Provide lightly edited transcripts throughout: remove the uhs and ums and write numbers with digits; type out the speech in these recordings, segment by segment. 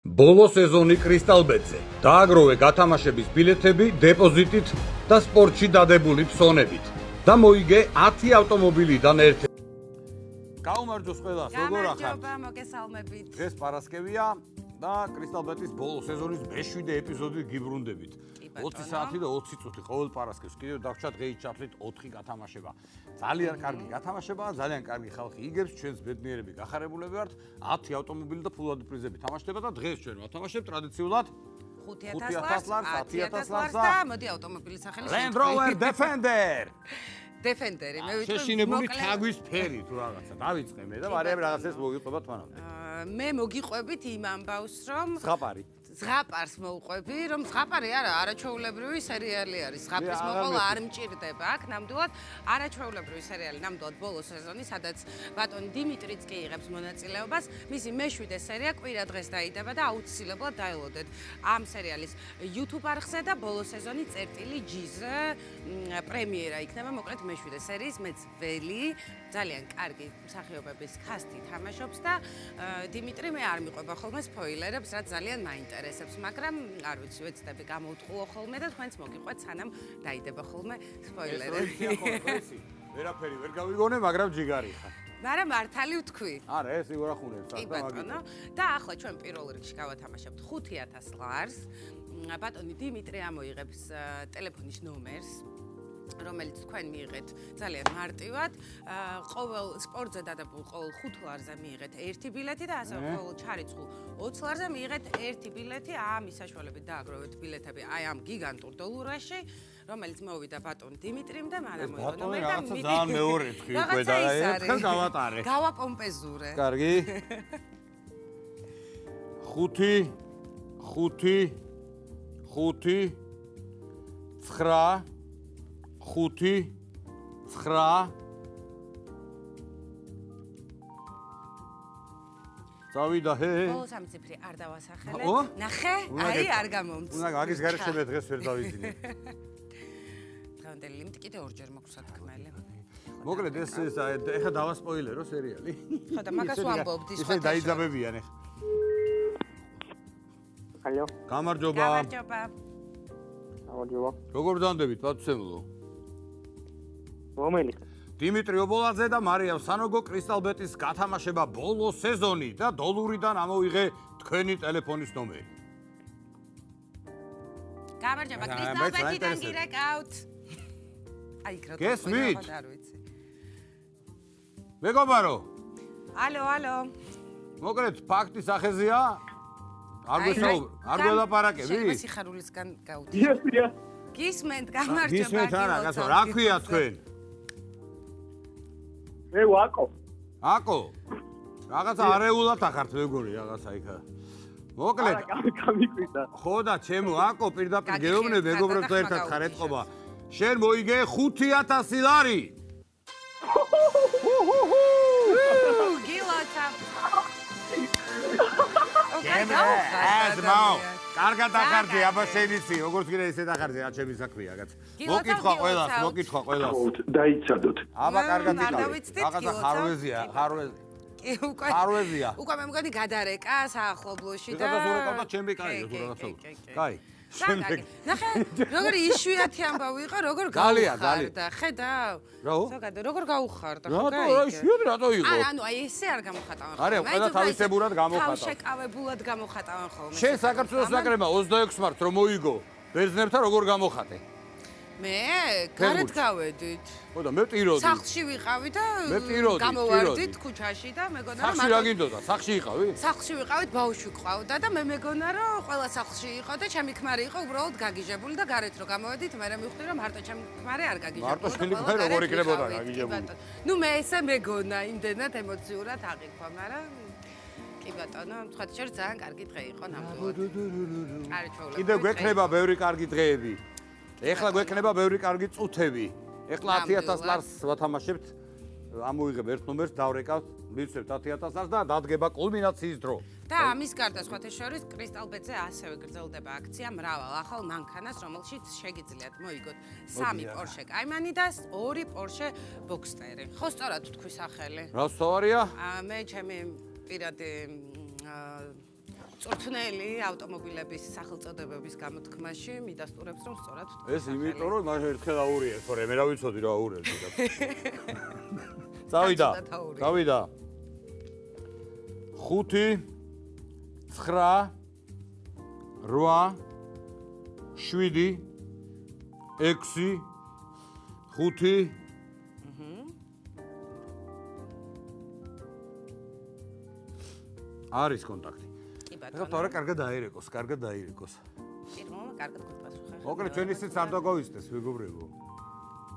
ბოლო სეზონი კრისტალბეტზე. დააგროვე გათამაშების ბილეთები დეპოზიტით და სპორტში დადებული ფსონებით და მოიგე 10 ავტომობილიდან ერთი. გაუმარჯოს ყველას, როგორ ახართ? გამარჯობა, მოგესალმებით. დღეს პარასკევია და კრისტალბეტის ბოლო სეზონის მე-7 ეპიზოდი გიბრუნდებით. 20 საათი და 20 წუთი ყოველ პარასკევს კიდევ დაგვჭა დღეით ჩავთვლით 4 გათამაშება. ძალიან კარგი გათამაშებაა, ძალიან კარგი ხალხი იგებს, ჩვენს ბედნიერები გახარებულები ვართ. 10 ავტომობილი და ფულადი პრიზები თამაშდება და დღეს ჩვენ ვათამაშებთ ტრადიციულად 5000 ლარს, 10000 ლარს და მოდი ავტომობილის სახელი Land Rover Defender. Defender-ი, მე ვიტყვი შეშინებული თაგვის ფერი თუ რაღაცა. დავიწყე მე და მარიამ რაღაცას მოგიყვება თვანამდე. მე მოგიყვებით იმ ამბავს, რომ ზღაპარი. ზღაპარს მოვყვები, რომ ზღაპარი არა, არაჩვეულებრივი სერიალი არის. ზღაპრის მოყოლა არ მჭირდება აქ, ნამდვილად არაჩვეულებრივი სერიალი, ნამდვილად ბოლო სეზონი, სადაც ბატონი დიმიტრიც კი იღებს მონაწილეობას. მისი მე-7 სერია კვირა დღეს დაიდება და აუცილებლად დაელოდეთ ამ სერიალის YouTube არხზე და ბოლო სეზონი წერტილი G-ზე პრემიერა იქნება, მოკლედ მე-7 სერიის მეც ველი, ძალიან კარგი მსახიობების კასტი თამაშობს და დიმიტრი მე არ მიყვება ხოლმე სპოილერებს, რაც ძალიან მაინტერესებს, მაგრამ არ ვიცი, ვეცდები გამოვთხოვო ხოლმე და თქვენც მოგიყვეთ, სანამ დაიდება ხოლმე სპოილერები. ვერაფერი ვერ გავიგონე, მაგრამ ჯიგარი ხარ. მაგრამ მართალი ვთქვი. არა, ეს იგორ ახუნებს, კი ბატონო. და ახლა ჩვენ პირველ რიგში გავათამაშებთ 5000 ლარს. ბატონი დიმიტრი ამოიღებს ტელეფონის ნომერს, რომელიც თქვენ მიიღეთ ძალიან მარტივად. ყოველ სპორტზე დადებულ ყოველ 5 ლარზე მიიღეთ 1 ბილეთი და ასევე ყოველ ჩარიცხულ 20 ლარზე მიიღეთ 1 ბილეთი. ამის საშუალებით დააგროვეთ ბილეთები აი ამ გიგანტურ დოლურაში, რომელიც მოვიდა ბატონ დიმიტრიმ და მანამ მოიგო ნომერი და მიდი. ძალიან მეორე თხი უკვე და ერთხელ გავატარე. გავაპომპეზურე. კარგი. 5 9 წავიდა ჰე. ბოლო სამი ციფრი არ დავასახელებ. ნახე? აი არ გამომწ. უნდა მაგის გარშემო მე დღეს ვერ დავიძინე. დღევანდელი ლიმიტი კიდე ორჯერ მაქვს სათქმელი. მოკლედ ეს ეხა დავასპოილერო სერიალი. ხო და მაგას ვამბობდი სხვა. ისე დაიძაბებიან ეხა. ალო. გამარჯობა. გამარჯობა. გამარჯობა. როგორ ბრძანდებით, ბატონო? რომელი? დიმიტრი ობოლაძე და მარიამ სანოგო კრისტალბეტის გათამაშება ბოლო სეზონი და დოლურიდან ამოიღე თქვენი ტელეფონის ნომერი. გამარჯობა, კრისტალბეტიდან გირეკავთ. აი, კროტო. გესმით? არ ვიცი. მეგობარო, ალო. მოკლედ ფაქტი სახეზეა? არ გველაპარაკები? შეიძლება სიხარულისგან გავუდი. დიახ. გისმენთ, გამარჯობა. გისმენთ არა, კაცო, რა ქვია თქვენ? მე ვაკო. აკო. რაღაცა არეულად ახართ მეგორი, რაღაცა იქა. მოკლედ. გამიკვირდა. ხო და ჩემო აკო პირდაპირ გეუბნე მეგობრებთან ერთად ხარ ეთყობა. შენ მოიგე 5000 ლარი. გილოცა. კარგად ახარდი აბა შენიცი, როგორც კიდე ისე ახარდი, რა ჩემი საქმეა, კაც. მოკითხვა ყველას. დაიცადოთ. აბა კარგად იყავით. რაღაცა ხარვეზია. კი, უკვე მე მგონი გადარეკა საახლობლოში და და ჩემი კაია თუ რაღაცა. კაი. ნახე, როგორი იშვიათი ამბავი იყო, როგორ ძალიან. გაუხარდა, ხედავ? ზოგადად, როგორ გაუხარდა, ხო რატო, რა იშვიათი რატო იყო? ანუ აი ესე არ გამოხატავენ ხოლმე. არა, ყველა თავისებურად გამოხატავს. თავშეკავებულად გამოხატავენ ხოლმე. შენ საქართველოს ნაკრებმა 26 მარტს რომ მოიგო ბერძნებთან როგორ გამოხატე? მე გარეთ გავედით. ხო და მე ტიროდი. სახლში ვიყავი და გამოვარდით ქუჩაში და მეგონა რომ სახლში რა გინდოდა? სახლში იყავი? სახლში ვიყავით, ბავშვი ყავდა და მე მეგონა რომ ყველა სახლში იყო და ჩემი ქმარი იყო უბრალოდ გაგიჟებული და გარეთ რო გამოვედით, მე მივხვდი რომ მარტო ჩემი ქმარი არ გაგიჟებულა. მარტო შენი ქმარი როგორ იქნებოდა გაგიჟებული? ნუ მე ესე მეგონა იმდენად ემოციურად აღიქვა, მაგრამ კი ბატონო, თქვათ შეიძლება ძალიან კარგი დღე იყო ნამდვილად. არაჩვეულებრივი. კიდევ გვექნება ბევრი კარგი დღეები. ეხლა გვექნება ბევრი კარგი წუთები. ეხლა 10000 ლარს ვათამაშებთ. ამოიღებ ერთ ნომერს, დავრეკავთ, მივცემთ 10000 ლარს და დადგება კულმინაციის დრო. და ამის გარდა სხვათა შორის კრისტალბეტზე ასევე გრძელდება აქცია მრავალ ახალ მანქანას, რომელშიც შეგიძლიათ მოიგოთ 3 Porsche Cayman და 2 Porsche Boxster. ხო სწორად თქვი სახელი? რა სწორია? მე ჩემი პირადი მწვრთნელი ავტომობილების სახელწოდებების გამოთქმაში მიდასტურებს რომ სწორად თქვენ. ეს იმიტომ რომ მაშინ ერთხელ აურიეთ, თორე მე რა ვიცოდი რა აურიეთ. წავიდა. 5 9 8 7 6 5 არის კონტაქტი. კი ეხლა ბატონო. თორე კარგად დაირეკოს. პირველმა კარგად გპასუხა. მოკლედ ჩვენი ისიც არ დაგავისდეს, მეგობრებო.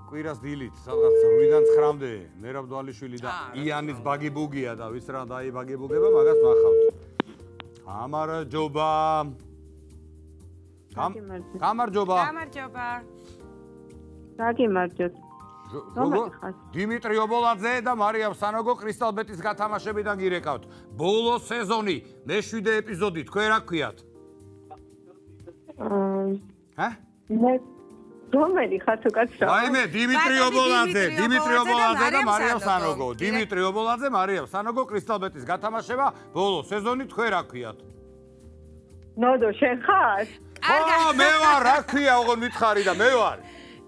კვირას დილით სადღაც 8-დან 9-მდე მერაბ დვალიშვილი და იანის ბაგიბუგია და ვის რა დაიბაგიბუგება, მაგას ნახავთ. გამარჯობა. გამარჯობა. გამარჯობა. გაგიმარჯოთ. როგორ? დიმიტრი ობოლაძე და მარიამ სანოგო კრისტალბეტის გათამაშებიდან გირეკავთ. ბოლო სეზონი, მე-7 ეპიზოდი, თქვენ რა გქვიათ? ჰა? მე რომელი ხარ თუ კაცო? ვაიმე, დიმიტრი ობოლაძე და მარიამ სანოგო. დიმიტრი ობოლაძე, მარიამ სანოგო კრისტალბეტის გათამაშება, ბოლო სეზონი, თქვენ რა გქვიათ? ნოდო, შენ ხარ? მე ვარ, რა ქვია, ოღონ მითხარი და მე ვარ.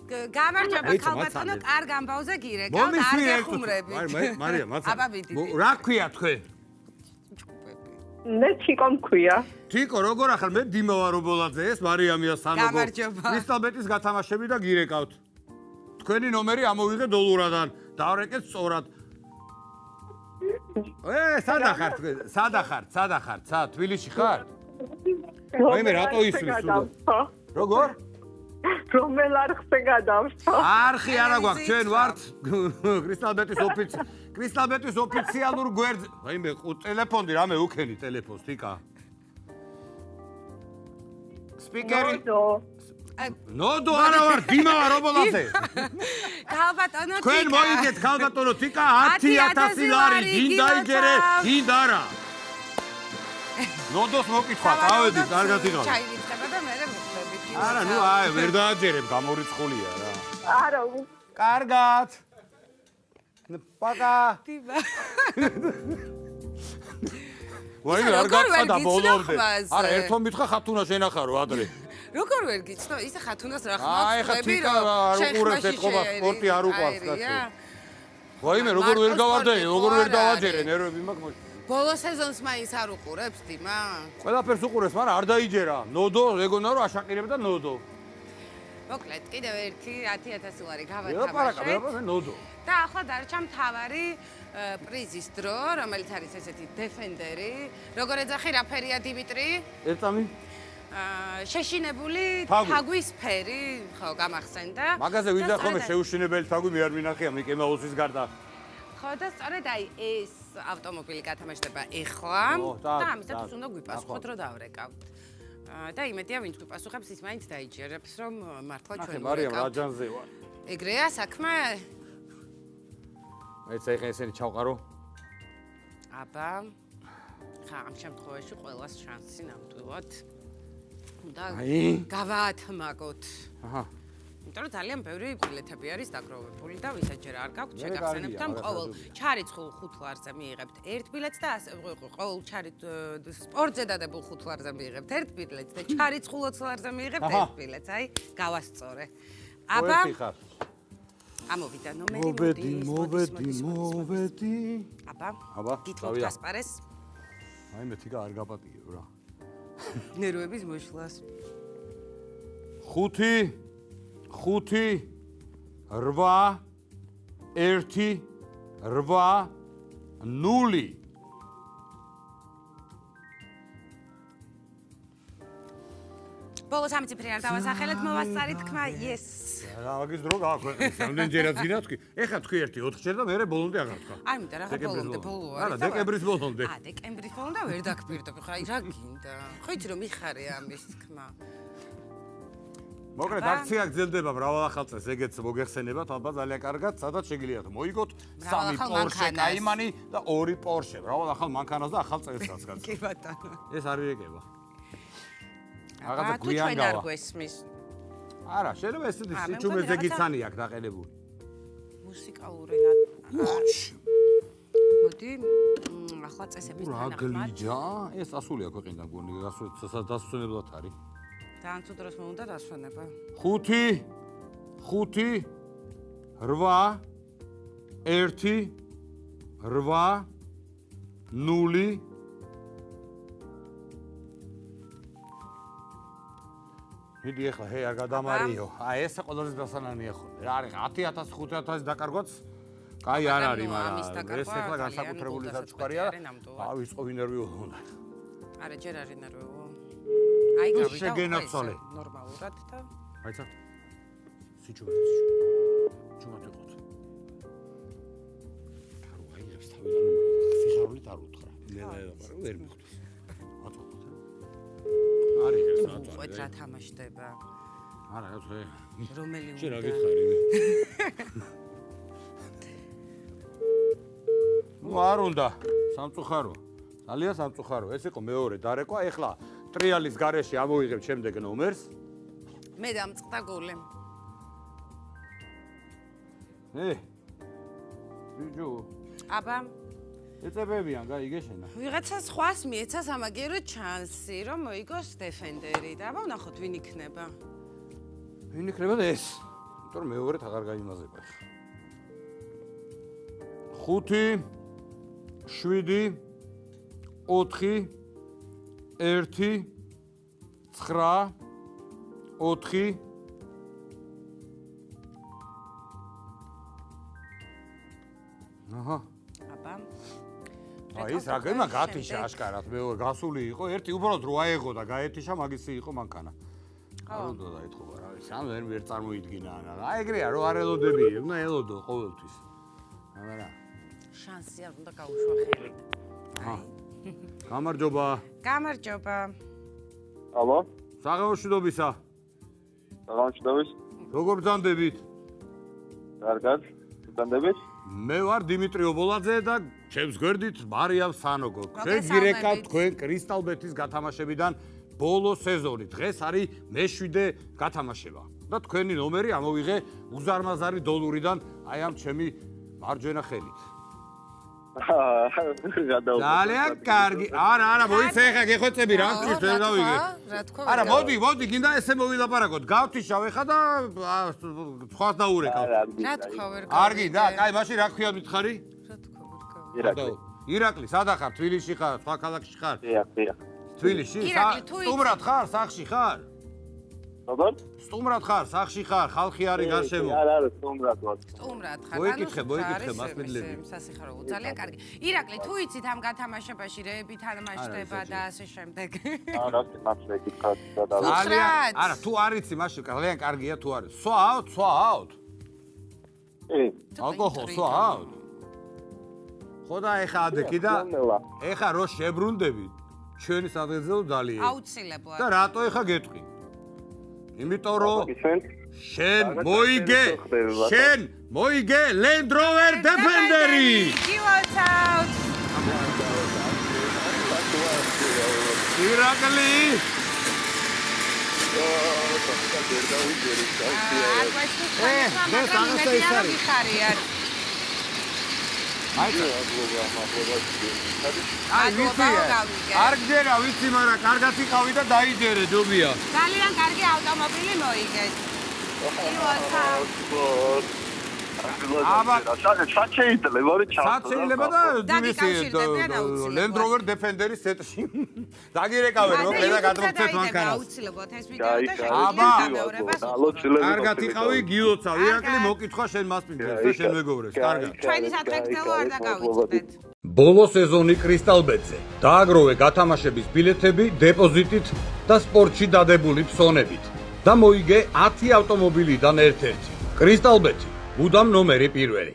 გამარჯობა ქალბატონო, კარგ ამბავზე გირეკავთ, არ გეხუმრებით. მარიამ, მაცალე. აბა ვიდით. რა ქვია თქვენ? მე ჩიკო მქვია. თიკო, როგორ ახალ მე დიმა ვარ ობოლაძე, ეს მარიამია სანოგო. გამარჯობა. კრისტალბეტის გათამაშები და გირეკავთ. თქვენი ნომერი ამოვიღე დოლურადან, დავრეკეთ სწორად. სადა ხარ თქვენ? სადა ხარ? თბილისში ხარ? ვაიმე, რატო ისვლის სულ? როგორ? რომელ არხზე გადავშვა? არხი არა გვაქვს, ჩვენ ვართ კრისტალბეტის ოფიციალურ გვერდზე. ვაიმე, ტელეფონი რამე უქენი ტელეფონს, თიკა. სპიკერი. ნოდო არა ვარ, დიმა ვარ ობოლაძე. ქალბატონო თიკა. თქვენ მოიგეთ ქალბატონო თიკა 10000 ლარი, გინ დაიჯერე, გინ არა. ნოდოს მოკითხვა, წავედი, კარგად იღავ. ჩაივიწყება და მე ვხვდებით. არა, ნუ ვერ დააჯერებ, გამორიცხულია რა. არა, კარგად. პაკა. ვაი, არ გაწყდა ბოლომდე. არა, ერთო მითხრა ხათუნა შენახარო ადრე. როგორ ვერ გიცნო? ისე ხათუნას რა ხმავს? აი, ხა თიკა არ უყურებს ეთყობა, სპორტი არ უყავს კაცო. ვაიმე, როგორ ვერ გავარდე, როგორ ვერ დავაჯერე, ნერვები მაქვს. ბოლო სეზონს მაინც არ უყურებს დიმა? ყველაფერს უყურებს, მაგრამ არ დაიჯერა. ნოდო, ეგონა რომ აშაყირებდა ნოდო. მოკლედ, კიდევ ერთი 10000 ლარი ველაპარაკა, გავათამაშეთ. ნოდო. და ახლა დარჩა მთავარი პრიზის დრო, რომელიც არის ესეთი დეფენდერი. როგორ ეძახი რა ფერია დიმიტრი? ეწამი. შეშინებული თაგვის ფერი, ხო, გამახსენდა. მაგაზე ვიძახ ხოლმე შეუშინებელი თაგვი მე არ მინახია მიკე მაუსის გარდა. ხო და სწორედ აი ეს ავტომობილი გათამაშდება ეხლა და ამისათვის უნდა გვიპასუხოთ რომ დავრეკავთ. და იმედია ვინც გვიპასუხებს ის მაინც დაიჯერებს რომ მართლა ჩვენ ვვრეკავთ. მარიამ რაჯანზე ვარ. ეგრეა საქმე? მეც ეხა ესენი ჩავყარო. აბა. ხა ამ შემთხვევაში ყველას შანსი ნამდვილად უნდა გავაათმაგოთ. აჰა. იმიტომ რომ ძალიან ბევრი ბილეთები არის დაგროვებული და ვისაც ჯერ არ გაქვთ შეგახსენებთ რომ ყოველ ჩარიცხულ 5 ლარზე მიიღებთ 1 ბილეთს და ყოველ სპორტზე დადებულ 5 ლარზე მიიღებთ 1 ბილეთს და ჩარიცხულ 20 ლარზე მიიღებთ 1 ბილეთს. აი, გავასწორე. აბა. ამოვიდა ნომერი. მოვედი. აბა. გითხოვთ გასპარეს. აი მე თიკა არ გაპატიებ რა. ნერვების მოშლას. 5 8 8 1 8 0 ბოლოს ამ ციფრი არ დავასახელეთ, მოვასწარი თქმა, yes. რა მაგის დრო გააქვეყნეს, რამდენჯერაც გინდა თქვი. ეხლა თქვი 1-4 ჯერ და მე ბოლომდე აღარ თქვა. არ მინდა რა ბოლომდე ბოლო არის. არა, დეკემბრის ბოლომდე. დეკემბრის ბოლომდე ვერ დაგპირდები, ხა რა გინდა? ხო იცი რომ მიხარე ამის თქმა. მოკლედ აქცია გრძელდება მრავალ ახალ წელს, ეგეც მოგეხსენებათ, ალბათ ძალიან კარგად, სადაც შეგიძლიათ მოიგოთ 3 Porsche Cayman და 2 Porsche, მრავალ ახალ მანქანას და ახალ წელსაც გაც. კი ბატონო. ეს არ ირეკება. რაღაცა გვიან გავა. არა, შეიძლება ესეთი სიჩუმეზე გიცანი აქ დაყენებული. მუსიკალური მოდი ახლა წესების რა თანახმად გლიჯა? ეს ასულია ქვეყნიდან გონი, დასვენებლად არის. ძალიან ცუდ დროს მოუნდა დასვენება. 5 8 1 8 0 მიდი ახლა ჰე არ გადამარიო. აი ეს ყველაზე დასანანია ხოლმე. რა არის 10,000 5,000 დაკარგვაც? კაი არ არის, მაგრამ ეს ახლა განსაკუთრებული საჩუქარია. ავიწყო ვინერვიულო უნდა. არა, ჯერ არ ინერვიულო. აი გავიდა. შეგენაცვალე. ნორმალურად და აიცა. სიჩუმე. ჩუმად ვიყოთ. ხარო აიღებს თავიდან ფიხარულით არ უთხრა. ნელა ვერ მიხვდეს. აწყვეტ. არის ეს აწყვეტ. უყვეთ რა თამაშდება. არა, რა რომელი უნდა? შენ რა გითხარი? ნუ არ უნდა. სამწუხარო. ძალიან სამწუხარო. ეს იყო მეორე დარეკვა. ეხლა ტრიალის გარეშე ამოვიღებ შემდეგ ნომერს. მე დამწყდა გული. ბიჭო. აბა ეწებებიან, გაიგე შენა. ვიღაცა სხვას მიეცა სამაგერო ჩანსი, რომ მოიგოს დეფენდერი და აბა ვნახოთ ვინ იქნება. ვინ იქნება ეს? იმიტომ რომ მეორედ აღარ გაიმაზება ხა. 5 7 4 1 9 4 აჰა. აბა. აი ეს რა გემა გათიშა აშკარად მე გასული იყო ერთი უბრალოდ რო აეღო და გაეთიშა მაგისი იყო მანქანა. არ უნდა დაეთხოვა რა ის ამ ვერ წარმოიდგინა რა ეგრეა რო არ ელოდები უნდა ელოდო ყოველთვის. აბა შანსი არ უნდა გაუშვა ხელით. აჰა. გამარჯობა. გამარჯობა. ალო? საღამოშიდობისა. საღამოშიდობის. როგორ ბრძანდებით? კარგად. ბრძანდებით? მე ვარ დიმიტრი ობოლაძე და ჩემს გვერდით მარიამ სანოგო. ჩვენ გირეკავთ თქვენ კრისტალბეთის გათამაშებიდან ბოლო სეზონი. დღეს არის მე-7 გათამაშება. და თქვენი ნომერი ამოვიღე უზარმაზარი დოლურიდან აი ამ ჩემი მარჯვენა ხელით. ძალიან კარგი. არა, მოიცა ხა გეხვეწები რა ვთქვით, ვერ გავიგე. რა თქვა? არა, მოდი, გინდა ესე მოვილაპარაკოთ. გავთიშავ ხა და სხვას დაურეკავ. რა თქვა ვერ გავიგე. არ გინდა? კაი, მაშინ რა ქვია მითხარი? რა თქვა ვერ გავიგე. ირაკლი, სადა ხარ? თბილისში ხარ? სხვა ქალაქში ხარ? დიახ. თბილისში? სტუმრად ხარ? სახლში ხარ? როგორ? სტუმრად ხარ? სახლში ხარ? ხალხი არის გარშემო? არა, სტუმრად ვარ. სტუმრად ხარ. მოიკითხე, მასმედლები. სასიხარულო, ძალიან კარგი. ირაკლი, თუ იცით ამ გათამაშებაში რეები თამაშდება და ასე შემდეგ. არა, მასე გითხარ და ძალიან. არა, თუ არ იცი, მაშინ ძალიან კარგია თუ არის. სვაავთ. ალკოჰოლ სვაავთ. ხო და ეხა ადექი და ეხა რო შებრუნდებით, ჩვენი სადღეზე დალია. აუცილებლად. და რატო ეხა გეტყვი? იმიტომ რომ შენ მოიგე Land Rover Defender-ი. გიოცავთ. ირაკლი. არ გჯერა ვიცი, მაგრამ კარგად იყავი და დაიჯერე ჯობია. ძალიან კარგი ავტომობილი მოიგეთ. აბა, შეიძლება და Land Rover Defender-ის სეტში. დაგირეკავენ რომ ყველა გადმოგცეთ მანქანას. აუცილებლად ეს ვიდეო და აბა, შეგვიძლია კარგად იყავი, გილოცავ. ირაკლი მოკითხვა შენ მასპინძელს და შენ მეგობრებს. კარგად. ჩვენი საფრთხელო არ დაგავიწყდეთ. ბოლო სეზონი კრისტალბეტზე. დააგროვე გათამაშების ბილეთები დეპოზიტით და სპორტში დადებული ფსონებით. და მოიგე 10 ავტომობილიდან ერთ-ერთი. კრისტალბეთი, მუდამ ნომერი პირველი.